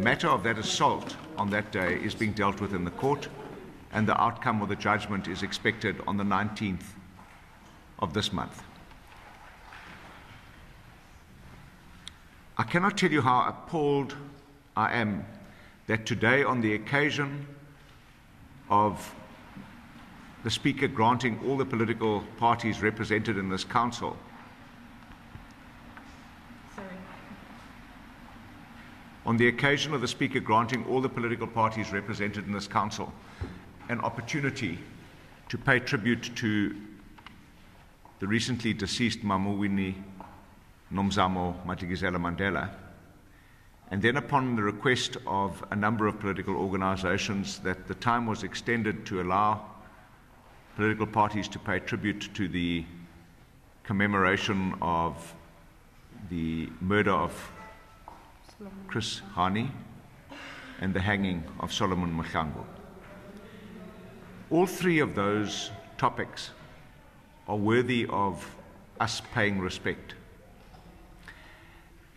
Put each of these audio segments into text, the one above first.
matter of that assault on that day is being dealt with in the court, and the outcome of the judgment is expected on the 19th of this month. I cannot tell you how appalled I am that today, on the occasion of the Speaker granting all the political parties represented in this Council on the occasion of the Speaker granting all the political parties represented in this Council an opportunity to pay tribute to the recently deceased Mamawini Nomzamo Madikizela Mandela, and then upon the request of a number of political organizations that the time was extended to allow political parties to pay tribute to the commemoration of the murder of Chris Hani and the hanging of Solomon Mahlangu. All three of those topics are worthy of us paying respect.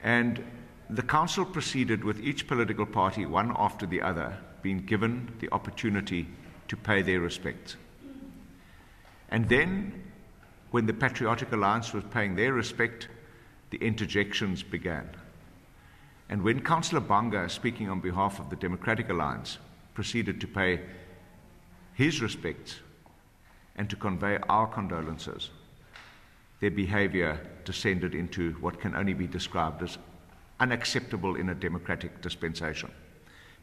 And the Council proceeded with each political party, one after the other, being given the opportunity to pay their respects. And then, when the Patriotic Alliance was paying their respect, the interjections began. And when Councillor Banga, speaking on behalf of the Democratic Alliance, proceeded to pay his respects and to convey our condolences, their behavior descended into what can only be described as unacceptable in a democratic dispensation.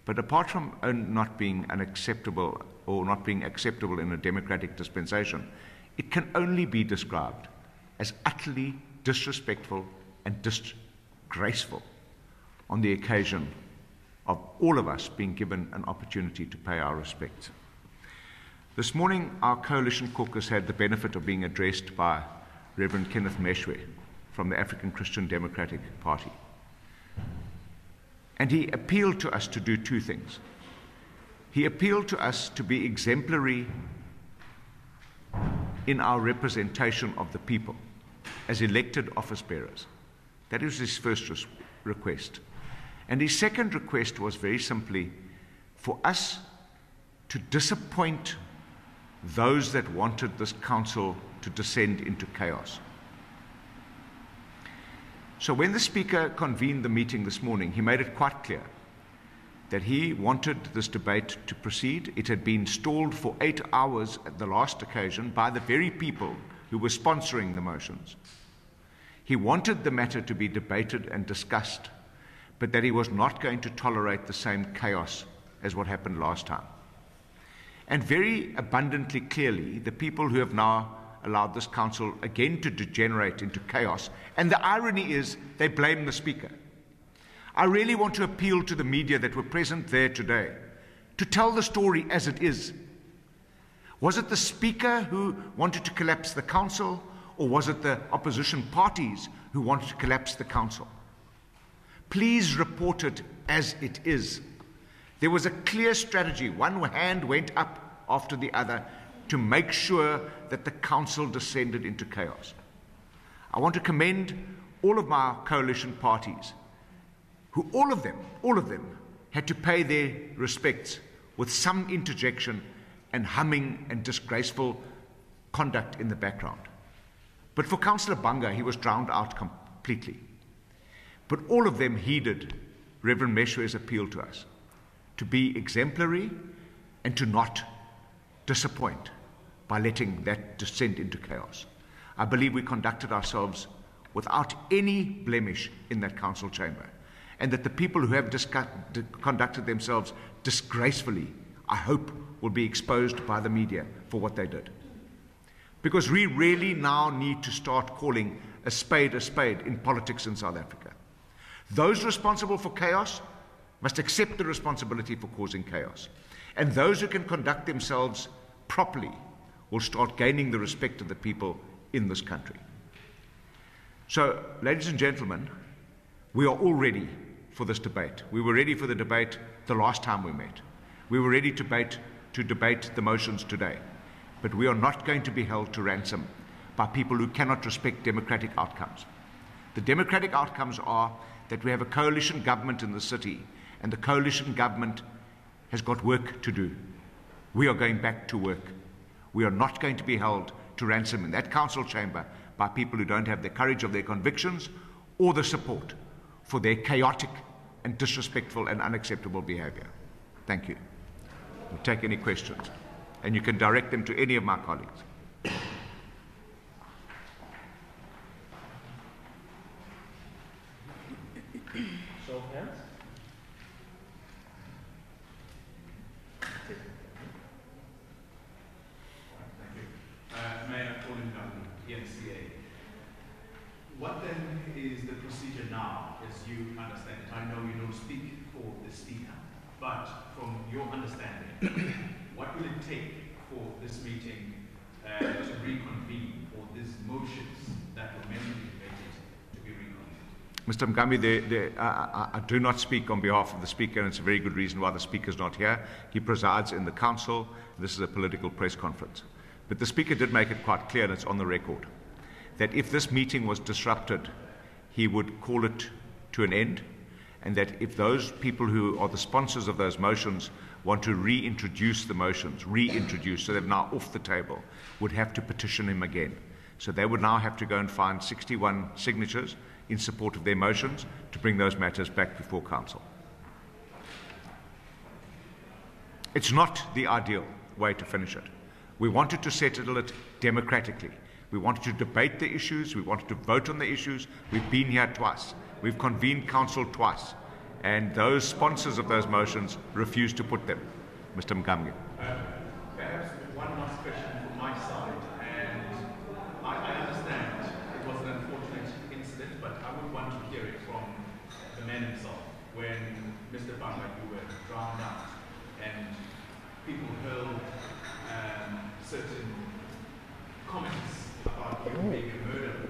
But apart from not being unacceptable or not being acceptable in a democratic dispensation, it can only be described as utterly disrespectful and disgraceful on the occasion of all of us being given an opportunity to pay our respects. This morning, our coalition caucus had the benefit of being addressed by Reverend Kenneth Meshwe from the African Christian Democratic Party. And he appealed to us to do two things. He appealed to us to be exemplary in our representation of the people as elected office bearers. That was his first request. And his second request was very simply for us to disappoint those that wanted this council to descend into chaos. So when the Speaker convened the meeting this morning, he made it quite clear that he wanted this debate to proceed. It had been stalled for 8 hours at the last occasion by the very people who were sponsoring the motions. He wanted the matter to be debated and discussed, but that he was not going to tolerate the same chaos as what happened last time. And very abundantly clearly, the people who have now allowed this council again to degenerate into chaos, and the irony is they blame the Speaker. I really want to appeal to the media that were present there today to tell the story as it is. Was it the Speaker who wanted to collapse the council, or was it the opposition parties who wanted to collapse the council? Please report it as it is. There was a clear strategy. One hand went up after the other to make sure that the council descended into chaos. I want to commend all of my coalition parties, who all of them had to pay their respects with some interjection and humming and disgraceful conduct in the background. But for Councillor Banga, he was drowned out completely. But all of them heeded Reverend Meshwe's appeal to us to be exemplary and to not disappoint by letting that descend into chaos. I believe we conducted ourselves without any blemish in that council chamber, and that the people who have conducted themselves disgracefully, I hope, will be exposed by the media for what they did. Because we really now need to start calling a spade in politics in South Africa. Those responsible for chaos must accept the responsibility for causing chaos. And those who can conduct themselves properly will start gaining the respect of the people in this country. So, ladies and gentlemen, we are all ready for this debate. We were ready for the debate the last time we met. We were ready to debate the motions today. But we are not going to be held to ransom by people who cannot respect democratic outcomes. The democratic outcomes are that we have a coalition government in the city, and the coalition government has got work to do. We are going back to work. We are not going to be held to ransom in that council chamber by people who don't have the courage of their convictions or the support for their chaotic and disrespectful and unacceptable behavior. Thank you. We'll take any questions, and you can direct them to any of my colleagues. Show of hands. Mayor Athol Trollip, ENCA. What then is the procedure now, as you understand it? I know you don't speak for the Speaker, but from your understanding, what will it take for this meeting to reconvene, or these motions that were meant to be debated to be reconvened? Mr. Mgambi, I do not speak on behalf of the Speaker, and it's a very good reason why the Speaker is not here. He presides in the Council. This is a political press conference. But the Speaker did make it quite clear, and it's on the record, that if this meeting was disrupted, he would call it to an end, and that if those people who are the sponsors of those motions want to reintroduce the motions, so they're now off the table, would have to petition him again. So they would now have to go and find 61 signatures in support of their motions to bring those matters back before Council. It's not the ideal way to finish it. We wanted to settle it democratically. We wanted to debate the issues. We wanted to vote on the issues. We've been here twice. We've convened Council twice. And those sponsors of those motions refused to put them. Mr. Mgambi. Perhaps one last question from my side. And I understand it was an unfortunate incident, but I would want to hear it from the man himself. When Mr. Banga, you were drowned out and people hurled certain comments about you being a murderer.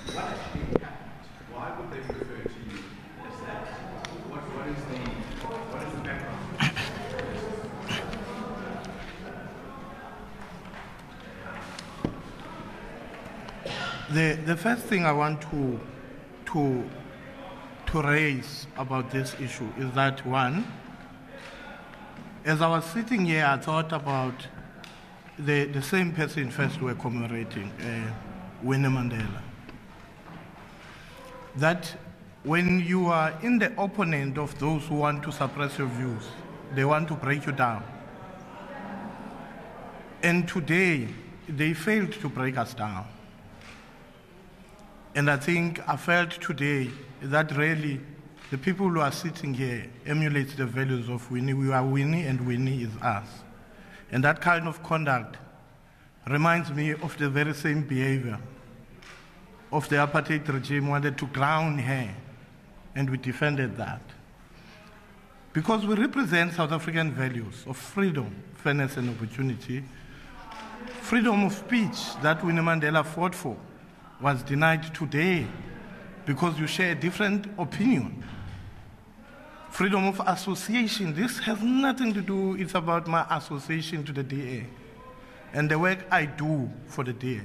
What actually happened? Why would they refer to you as that? What is the background? The first thing I want to raise about this issue is that, one, as I was sitting here, I thought about the same person first were commemorating, Winnie Mandela. That when you are in the opponent of those who want to suppress your views, they want to break you down. And today, they failed to break us down. And I think I felt today that really the people who are sitting here emulate the values of Winnie. We are Winnie and Winnie is us. And that kind of conduct reminds me of the very same behavior of the apartheid regime wanted to drown her, and we defended that. Because we represent South African values of freedom, fairness and opportunity. Freedom of speech that Winnie Mandela fought for was denied today because you share a different opinion. Freedom of association, this has nothing to do, it's about my association to the DA and the work I do for the DA.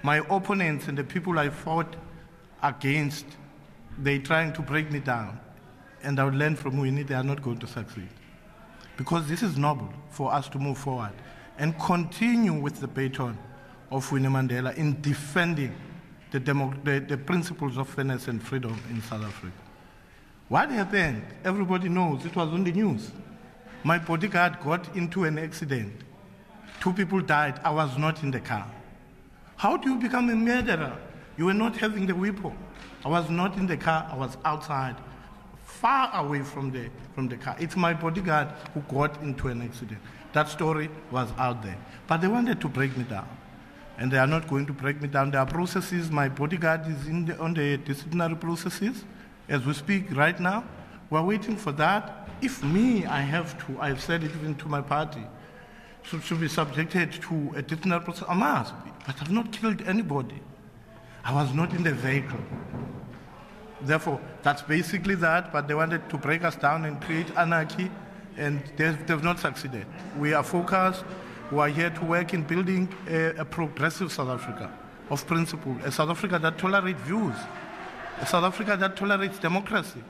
My opponents and the people I fought against, they're trying to break me down. And I would learn from Winnie, they are not going to succeed. Because this is noble for us to move forward and continue with the baton of Winnie Mandela in defending the principles of fairness and freedom in South Africa. What happened? Everybody knows. It was on the news. My bodyguard got into an accident. 2 people died. I was not in the car. How do you become a murderer? You were not having the weapon. I was not in the car. I was outside, far away from the car. It's my bodyguard who got into an accident. That story was out there. But they wanted to break me down. And they are not going to break me down. There are processes. My bodyguard is on the disciplinary processes. As we speak right now, we're waiting for that. If I have to, I've said it even to my party, should be subjected to a disciplinary process, I must be. But I've not killed anybody. I was not in the vehicle. Therefore, that's basically that, but they wanted to break us down and create anarchy, and they've not succeeded. We are focused. We are here to work in building a progressive South Africa of principle, a South Africa that tolerates views, a South Africa that tolerates democracy,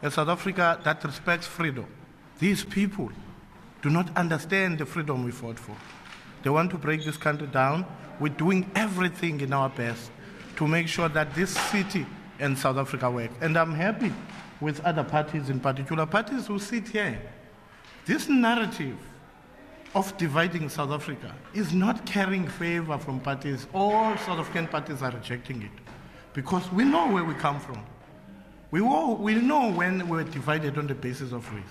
a South Africa that respects freedom. These people do not understand the freedom we fought for. They want to break this country down. We're doing everything in our best to make sure that this city and South Africa work. And I'm happy with other parties, in particular parties who sit here. This narrative of dividing South Africa is not carrying favor from parties. All South African parties are rejecting it because we know where we come from. We know when we were divided on the basis of race.